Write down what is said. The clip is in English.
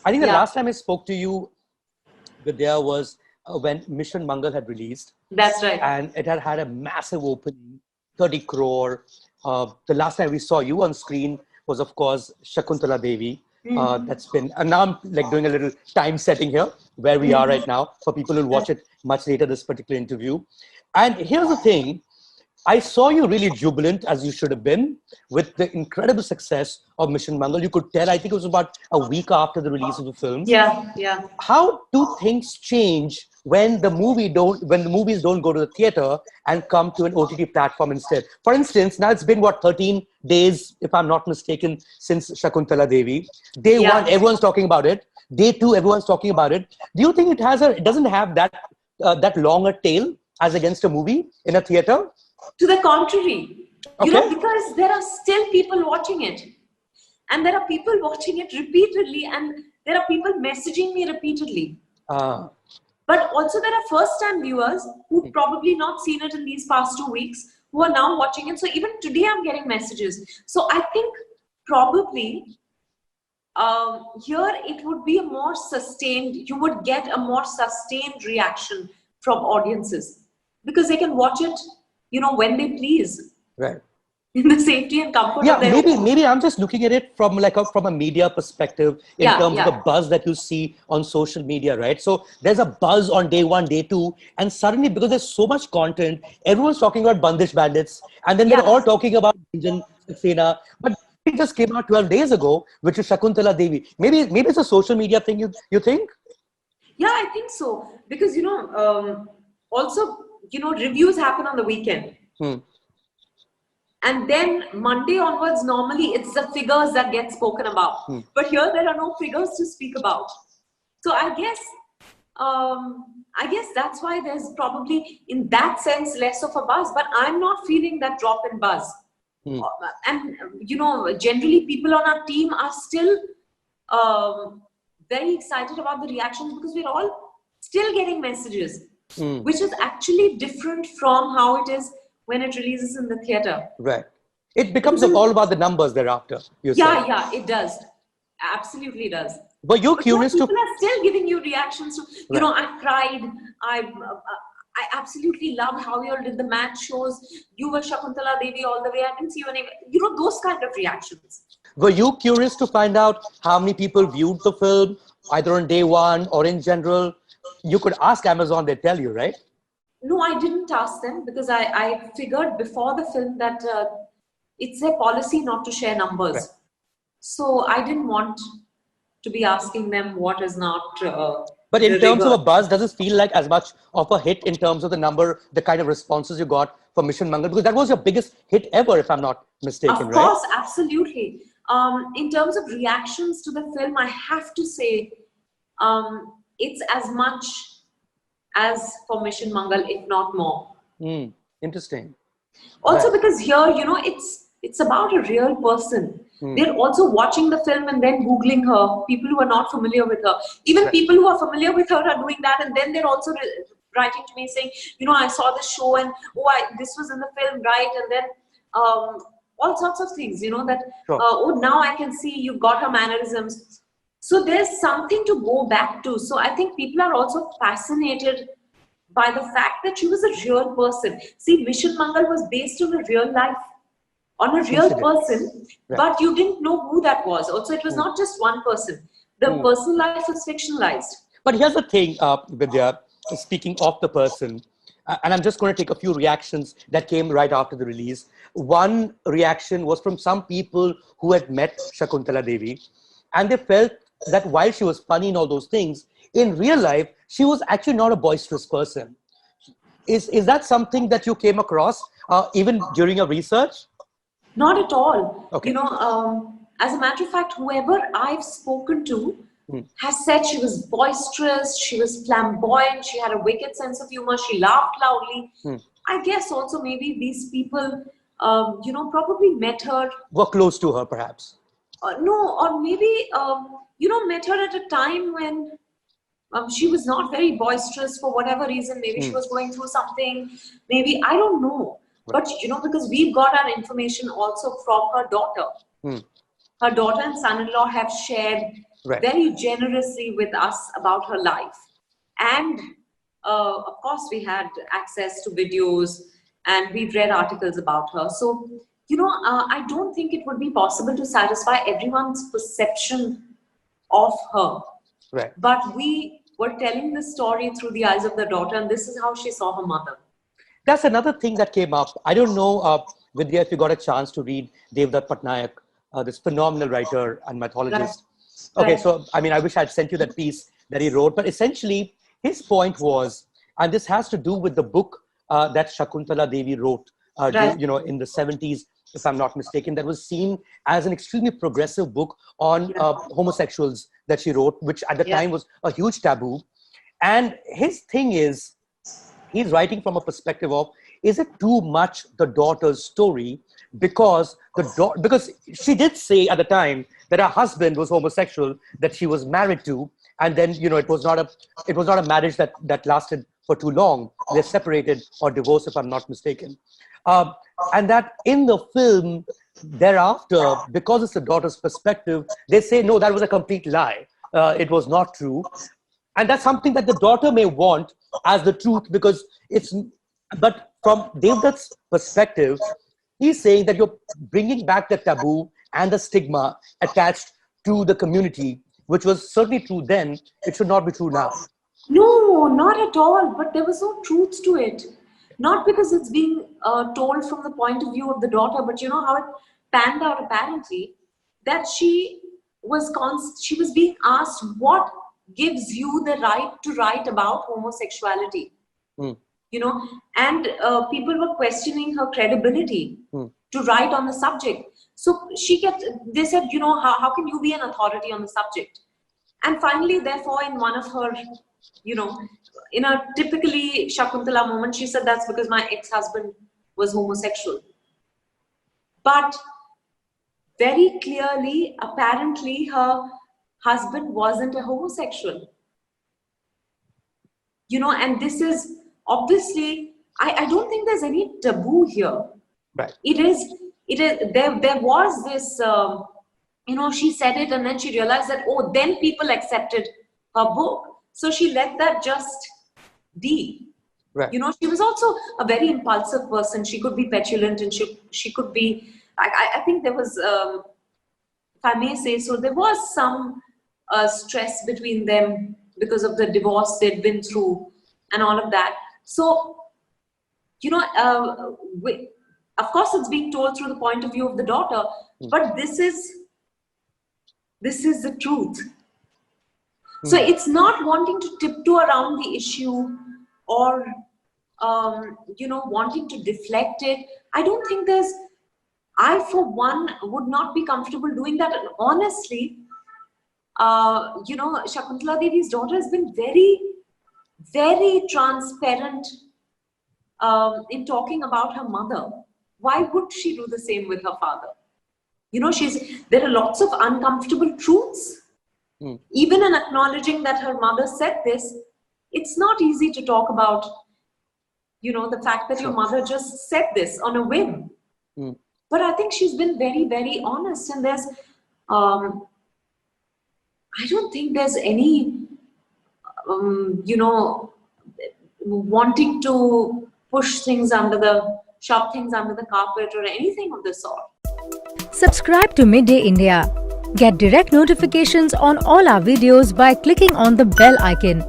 I think the Yeah. last time I spoke to you, Vidya, was when Mission Mangal had released. That's right. And it had had a massive opening, 30 crore. The last time we saw you on screen was, of course, Shakuntala Devi. That's been, and now I'm like doing a little time setting here, where we are right now, for people who watch it much later, this particular interview. And here's the thing, I saw you really jubilant, as you should have been, with the incredible success of Mission Mangal. You could tell, I think it was about a week after the release of the film. Yeah, yeah. How do things change when the movies don't go to the theater and come to an OTT platform instead? For instance, now it's been what, 13 days, if I'm not mistaken, since Shakuntala Devi. Day Yeah. one, everyone's talking about it. Day two, everyone's talking about it. Do you think it doesn't have that longer tail as against a movie in a theater? To the contrary, Okay. because there are still people watching it, and there are people watching it repeatedly, and there are people messaging me repeatedly. But also there are first-time viewers who've probably not seen it in these past 2 weeks, who are now watching it. So even today I'm getting messages. So I think probably here it would be a more sustained, you would get a more sustained reaction from audiences, because they can watch it, when they please. Right. In the safety and comfort Yeah, of their maybe I'm just looking at it from a media perspective in terms of the buzz that you see on social media, right? So there's a buzz on day one, day two, and suddenly, because there's so much content, everyone's talking about Bandish Bandits, and then they're all talking about Gunjan Saxena, but it just came out 12 days ago, which is Shakuntala Devi. Maybe it's a social media thing. You think? Yeah, I think so, because also reviews happen on the weekend. And then Monday onwards, normally it's the figures that get spoken about. But here there are no figures to speak about. So I guess that's why there's probably, in that sense, less of a buzz. But I'm not feeling that drop in buzz. And generally people on our team are still very excited about the reactions, because we're all still getting messages, which is actually different from how it is when it releases in the theater. Right. It becomes all about the numbers thereafter, you say. Yeah, it does. Absolutely does. Were you curious people are still giving you reactions to, I cried. I absolutely loved how you all did the match shows. You were Shakuntala Devi all the way. I didn't see you anywhere. Those kind of reactions. Were you curious to find out how many people viewed the film, either on day one or in general? You could ask Amazon, they tell you, right? No, I didn't ask them, because I figured before the film that it's their policy not to share numbers. Right. So I didn't want to be asking them what is not... but in terms of a buzz, does it feel like as much of a hit in terms of the kind of responses you got for Mission Mangal? Because that was your biggest hit ever, if I'm not mistaken, right? Of course, absolutely. In terms of reactions to the film, I have to say it's as much as for Mission Mangal, if not more. Interesting. Also, because here, it's about a real person. They're also watching the film and then Googling her, people who are not familiar with her. Even people who are familiar with her are doing that, and then they're also writing to me saying, I saw this show and, this was in the film, right? And then all sorts of things, that, now I can see you've got her mannerisms. So there's something to go back to. So I think people are also fascinated by the fact that she was a real person. See, Mission Mangal was based on a real life, on a real person, but you didn't know who that was. Also, it was not just one person. The personal life was fictionalized. But here's the thing, Vidya, speaking of the person, and I'm just going to take a few reactions that came right after the release. One reaction was from some people who had met Shakuntala Devi, and they felt that while she was funny and all those things, in real life, she was actually not a boisterous person. Is that something that you came across even during your research? Not at all. Okay. As a matter of fact, whoever I've spoken to has said she was boisterous, she was flamboyant, she had a wicked sense of humor, she laughed loudly. I guess also maybe these people, probably met her. Were close to her, perhaps. No, or maybe, met her at a time when she was not very boisterous for whatever reason. Maybe she was going through something. Maybe, I don't know. Right. But, because we've got our information also from her daughter. Her daughter and son-in-law have shared Right. very generously with us about her life. And of course, we had access to videos and we've read articles about her. So, I don't think it would be possible to satisfy everyone's perception of her. Right. But we were telling the story through the eyes of the daughter, and this is how she saw her mother. That's another thing that came up. I don't know, Vidya, if you got a chance to read Devdutt Patnaik, this phenomenal writer and mythologist. Right. Okay, Right. so I mean, I wish I'd sent you that piece that he wrote, but essentially his point was, and this has to do with the book that Shakuntala Devi wrote, Right. in the 70s, if I'm not mistaken, that was seen as an extremely progressive book on homosexuals that she wrote, which at the time was a huge taboo. And his thing is, he's writing from a perspective of, is it too much the daughter's story? Because because she did say at the time that her husband was homosexual, that she was married to, and then it was not a marriage that lasted for too long. They're separated or divorced, if I'm not mistaken. And that in the film thereafter, because it's the daughter's perspective, they say no, that was a complete lie. It was not true. And that's something that the daughter may want as the truth, because but from Devdutt's perspective, he's saying that you're bringing back the taboo and the stigma attached to the community, which was certainly true then. It should not be true now. No, not at all. But there was no truth to it. Not because it's being told from the point of view of the daughter, but you know how it panned out apparently, that she was being asked, what gives you the right to write about homosexuality? And people were questioning her credibility to write on the subject. So they said, how can you be an authority on the subject? And finally, therefore, in one of her, in a typically Shakuntala moment, she said, that's because my ex-husband was homosexual. But very clearly, apparently, her husband wasn't a homosexual. And this is obviously, I don't think there's any taboo here. Right. There was this, she said it and then she realized that, then people accepted her book. So she let that just be. Right. She was also a very impulsive person. She could be petulant and she could be, I think there was, if I may say so, there was some stress between them because of the divorce they'd been through and all of that. So, of course it's being told through the point of view of the daughter, but this is the truth. So it's not wanting to tiptoe around the issue or, wanting to deflect it. I don't think I for one would not be comfortable doing that. And honestly, Shakuntala Devi's daughter has been very, very transparent in talking about her mother. Why would she do the same with her father? There are lots of uncomfortable truths. Even in acknowledging that her mother said this, it's not easy to talk about, the fact that your mother just said this on a whim. But I think she's been very, very honest. And there's, I don't think there's any, wanting to shove things under the carpet or anything of the sort. Subscribe to Midday India. Get direct notifications on all our videos by clicking on the bell icon.